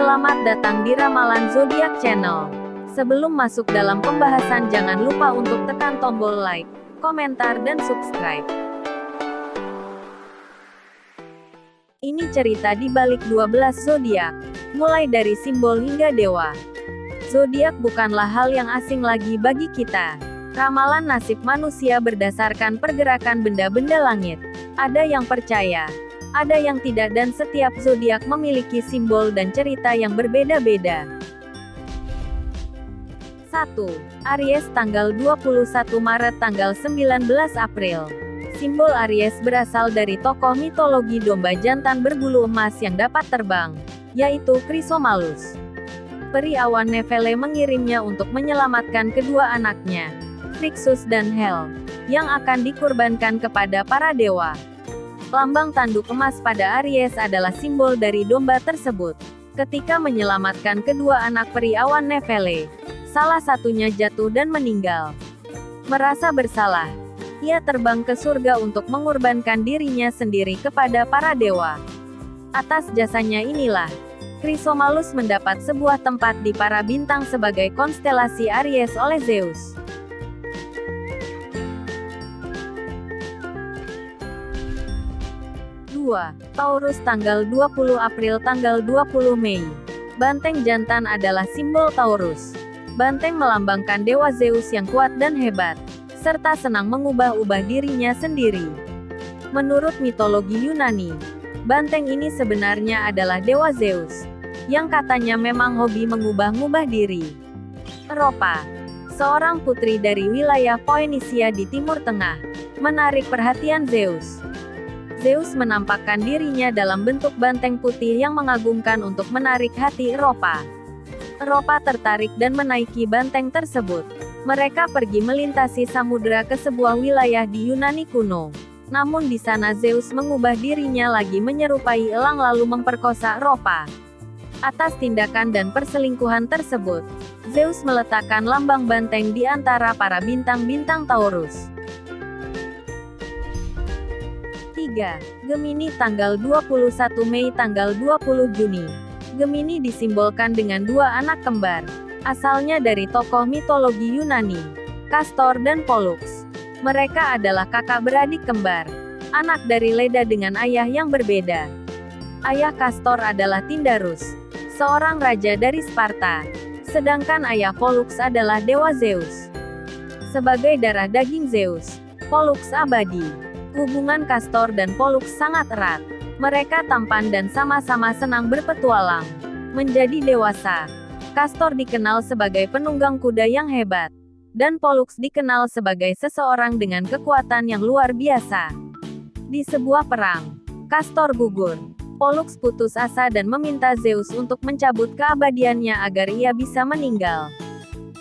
Selamat datang di Ramalan Zodiak Channel. Sebelum masuk dalam pembahasan, jangan lupa untuk tekan tombol like, komentar, dan subscribe. Ini cerita di balik 12 zodiak, mulai dari simbol hingga dewa. Zodiak bukanlah hal yang asing lagi bagi kita. Ramalan nasib manusia berdasarkan pergerakan benda-benda langit. Ada yang percaya, ada yang tidak, dan setiap zodiak memiliki simbol dan cerita yang berbeda-beda. 1. Aries tanggal 21 Maret tanggal 19 April. Simbol Aries berasal dari tokoh mitologi domba jantan berbulu emas yang dapat terbang, yaitu Chrysomalus. Peri awan Nefele mengirimnya untuk menyelamatkan kedua anaknya, Phrixus dan Hel, yang akan dikurbankan kepada para dewa. Lambang tanduk emas pada Aries adalah simbol dari domba tersebut. Ketika menyelamatkan kedua anak peri awan Nefele, salah satunya jatuh dan meninggal. Merasa bersalah, ia terbang ke surga untuk mengorbankan dirinya sendiri kepada para dewa. Atas jasanya inilah, Chrysomalus mendapat sebuah tempat di para bintang sebagai konstelasi Aries oleh Zeus. 2. Taurus tanggal 20 April tanggal 20 Mei. Banteng jantan adalah simbol Taurus. Banteng melambangkan dewa Zeus yang kuat dan hebat, serta senang mengubah-ubah dirinya sendiri. Menurut mitologi Yunani, banteng ini sebenarnya adalah dewa Zeus, yang katanya memang hobi mengubah-ubah diri. Europa, seorang putri dari wilayah Phoenicia di Timur Tengah, menarik perhatian Zeus. Zeus menampakkan dirinya dalam bentuk banteng putih yang mengagumkan untuk menarik hati Europa. Europa tertarik dan menaiki banteng tersebut. Mereka pergi melintasi samudera ke sebuah wilayah di Yunani kuno. Namun di sana Zeus mengubah dirinya lagi menyerupai elang lalu memperkosa Europa. Atas tindakan dan perselingkuhan tersebut, Zeus meletakkan lambang banteng di antara para bintang-bintang Taurus. 3. Gemini tanggal 21 Mei tanggal 20 Juni. Gemini disimbolkan dengan dua anak kembar, asalnya dari tokoh mitologi Yunani, Castor dan Pollux. Mereka adalah kakak beradik kembar, anak dari Leda dengan ayah yang berbeda. Ayah Castor adalah Tyndarus, seorang raja dari Sparta, sedangkan ayah Pollux adalah dewa Zeus. Sebagai darah daging Zeus, Pollux abadi. Hubungan Castor dan Pollux sangat erat. Mereka tampan dan sama-sama senang berpetualang. Menjadi dewasa, Castor dikenal sebagai penunggang kuda yang hebat, dan Pollux dikenal sebagai seseorang dengan kekuatan yang luar biasa. Di sebuah perang, Castor gugur. Pollux putus asa dan meminta Zeus untuk mencabut keabadiannya agar ia bisa meninggal.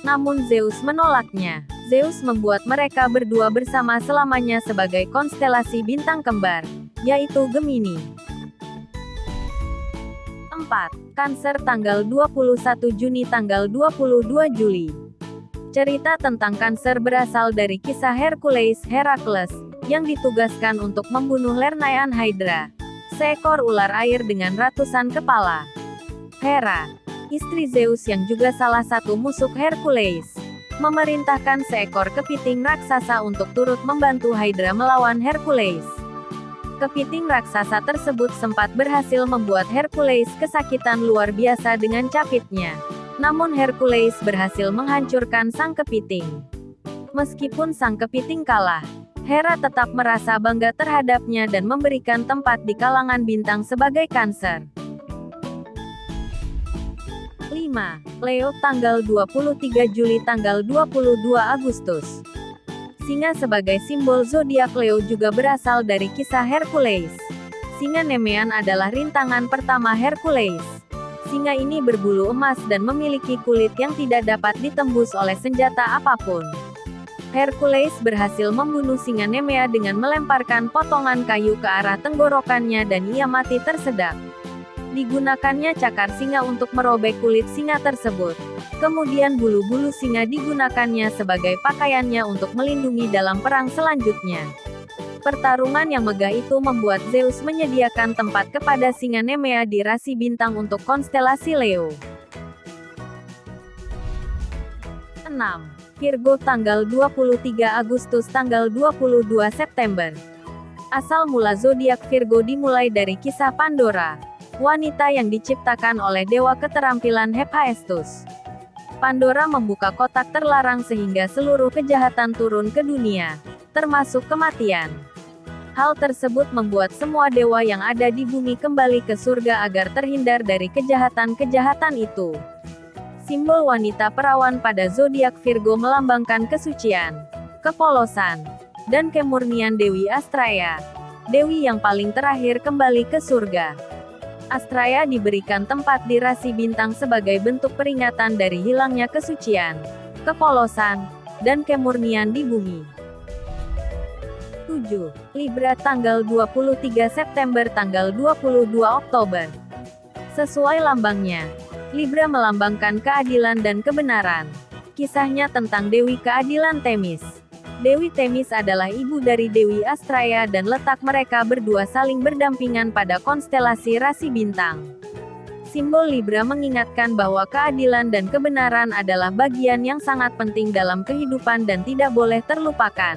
Namun Zeus menolaknya. Zeus membuat mereka berdua bersama selamanya sebagai konstelasi bintang kembar, yaitu Gemini. 4. Cancer tanggal 21 Juni tanggal 22 Juli. Cerita tentang Cancer berasal dari kisah Hercules Herakles, yang ditugaskan untuk membunuh Lernaean Hydra, seekor ular air dengan ratusan kepala. Hera, istri Zeus yang juga salah satu musuh Hercules, memerintahkan seekor kepiting raksasa untuk turut membantu Hydra melawan Hercules. Kepiting raksasa tersebut sempat berhasil membuat Hercules kesakitan luar biasa dengan capitnya. Namun Hercules berhasil menghancurkan sang kepiting. Meskipun sang kepiting kalah, Hera tetap merasa bangga terhadapnya dan memberikan tempat di kalangan bintang sebagai Cancer. 5. Leo tanggal 23 Juli tanggal 22 Agustus. Singa sebagai simbol zodiak Leo juga berasal dari kisah Hercules. Singa Nemean adalah rintangan pertama Hercules. Singa ini berbulu emas dan memiliki kulit yang tidak dapat ditembus oleh senjata apapun. Hercules berhasil membunuh singa Nemea dengan melemparkan potongan kayu ke arah tenggorokannya dan ia mati tersedak. Digunakannya cakar singa untuk merobek kulit singa tersebut. Kemudian bulu-bulu singa digunakannya sebagai pakaiannya untuk melindungi dalam perang selanjutnya. Pertarungan yang megah itu membuat Zeus menyediakan tempat kepada singa Nemea di rasi bintang untuk konstelasi Leo. 6. Virgo tanggal 23 Agustus tanggal 22 September. Asal mula zodiak Virgo dimulai dari kisah Pandora, wanita yang diciptakan oleh dewa keterampilan Hephaestus. Pandora membuka kotak terlarang sehingga seluruh kejahatan turun ke dunia, termasuk kematian. Hal tersebut membuat semua dewa yang ada di bumi kembali ke surga agar terhindar dari kejahatan-kejahatan itu. Simbol wanita perawan pada zodiak Virgo melambangkan kesucian, kepolosan, dan kemurnian Dewi Astraya, dewi yang paling terakhir kembali ke surga. Astraya diberikan tempat di rasi bintang sebagai bentuk peringatan dari hilangnya kesucian, kepolosan, dan kemurnian di bumi. 7. Libra tanggal 23 September tanggal 22 Oktober. Sesuai lambangnya, Libra melambangkan keadilan dan kebenaran. Kisahnya tentang Dewi Keadilan Themis. Dewi Themis adalah ibu dari Dewi Astraya dan letak mereka berdua saling berdampingan pada konstelasi rasi bintang. Simbol Libra mengingatkan bahwa keadilan dan kebenaran adalah bagian yang sangat penting dalam kehidupan dan tidak boleh terlupakan.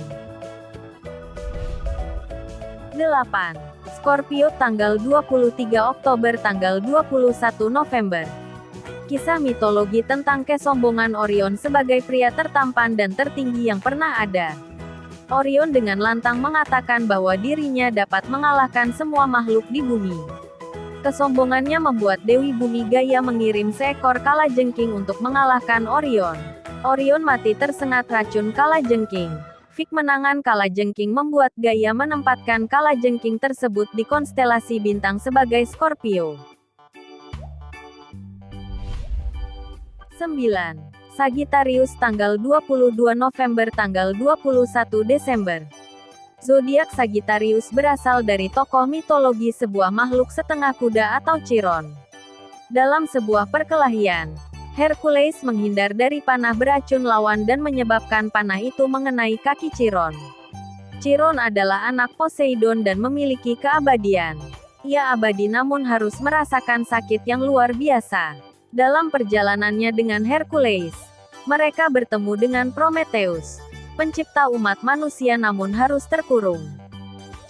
8. Scorpio tanggal 23 Oktober tanggal 21 November. Kisah mitologi tentang kesombongan Orion sebagai pria tertampan dan tertinggi yang pernah ada. Orion dengan lantang mengatakan bahwa dirinya dapat mengalahkan semua makhluk di bumi. Kesombongannya membuat Dewi Bumi Gaia mengirim seekor kalajengking untuk mengalahkan Orion. Orion mati tersengat racun kalajengking. Fik menangan kalajengking membuat Gaia menempatkan kalajengking tersebut di konstelasi bintang sebagai Scorpio. 9. Sagittarius tanggal 22 November tanggal 21 Desember. Zodiak Sagittarius berasal dari tokoh mitologi sebuah makhluk setengah kuda atau Chiron. Dalam sebuah perkelahian, Hercules menghindar dari panah beracun lawan dan menyebabkan panah itu mengenai kaki Chiron. Chiron adalah anak Poseidon dan memiliki keabadian. Ia abadi namun harus merasakan sakit yang luar biasa. Dalam perjalanannya dengan Hercules, mereka bertemu dengan Prometheus, pencipta umat manusia namun harus terkurung.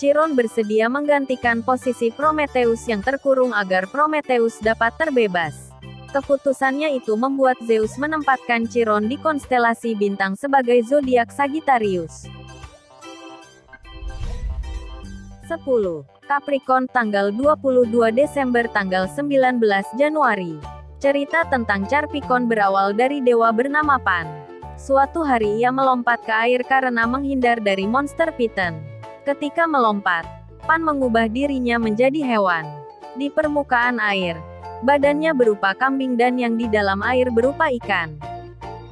Chiron bersedia menggantikan posisi Prometheus yang terkurung agar Prometheus dapat terbebas. Keputusannya itu membuat Zeus menempatkan Chiron di konstelasi bintang sebagai zodiak Sagittarius. 10. Capricorn tanggal 22 Desember tanggal 19 Januari. Cerita tentang Capricorn berawal dari dewa bernama Pan. Suatu hari ia melompat ke air karena menghindar dari monster Python. Ketika melompat, Pan mengubah dirinya menjadi hewan. Di permukaan air, badannya berupa kambing dan yang di dalam air berupa ikan.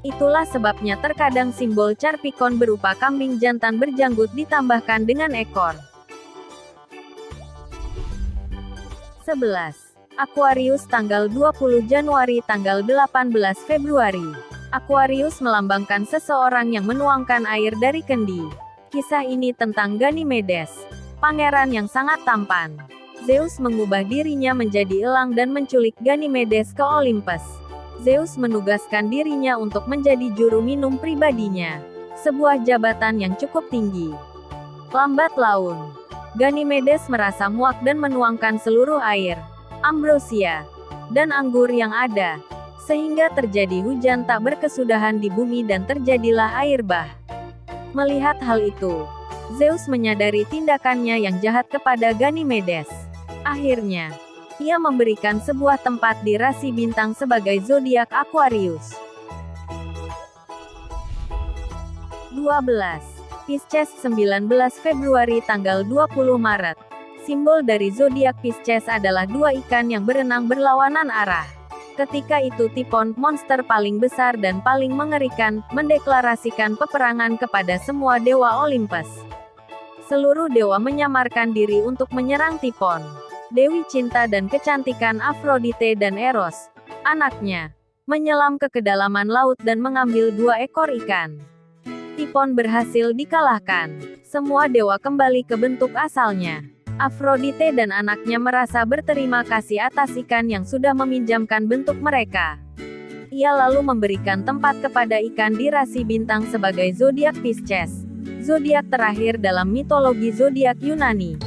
Itulah sebabnya terkadang simbol Capricorn berupa kambing jantan berjanggut ditambahkan dengan ekor. 11. Aquarius tanggal 20 Januari tanggal 18 Februari. Aquarius melambangkan seseorang yang menuangkan air dari kendi. Kisah ini tentang Ganymedes, pangeran yang sangat tampan. Zeus mengubah dirinya menjadi elang dan menculik Ganymedes ke Olympus. Zeus menugaskan dirinya untuk menjadi juru minum pribadinya, sebuah jabatan yang cukup tinggi. Lambat laun, Ganymedes merasa muak dan menuangkan seluruh air, ambrosia, dan anggur yang ada, sehingga terjadi hujan tak berkesudahan di bumi dan terjadilah air bah. Melihat hal itu, Zeus menyadari tindakannya yang jahat kepada Ganymedes. Akhirnya, ia memberikan sebuah tempat di rasi bintang sebagai zodiak Aquarius. 12. Pisces 19 Februari tanggal 20 Maret. Simbol dari zodiak Pisces adalah dua ikan yang berenang berlawanan arah. Ketika itu Typhon, monster paling besar dan paling mengerikan, mendeklarasikan peperangan kepada semua dewa Olympus. Seluruh dewa menyamarkan diri untuk menyerang Typhon. Dewi cinta dan kecantikan Aphrodite dan Eros, anaknya, menyelam ke kedalaman laut dan mengambil dua ekor ikan. Typhon berhasil dikalahkan. Semua dewa kembali ke bentuk asalnya. Aphrodite dan anaknya merasa berterima kasih atas ikan yang sudah meminjamkan bentuk mereka. Ia lalu memberikan tempat kepada ikan di rasi bintang sebagai zodiak Pisces, zodiak terakhir dalam mitologi zodiak Yunani.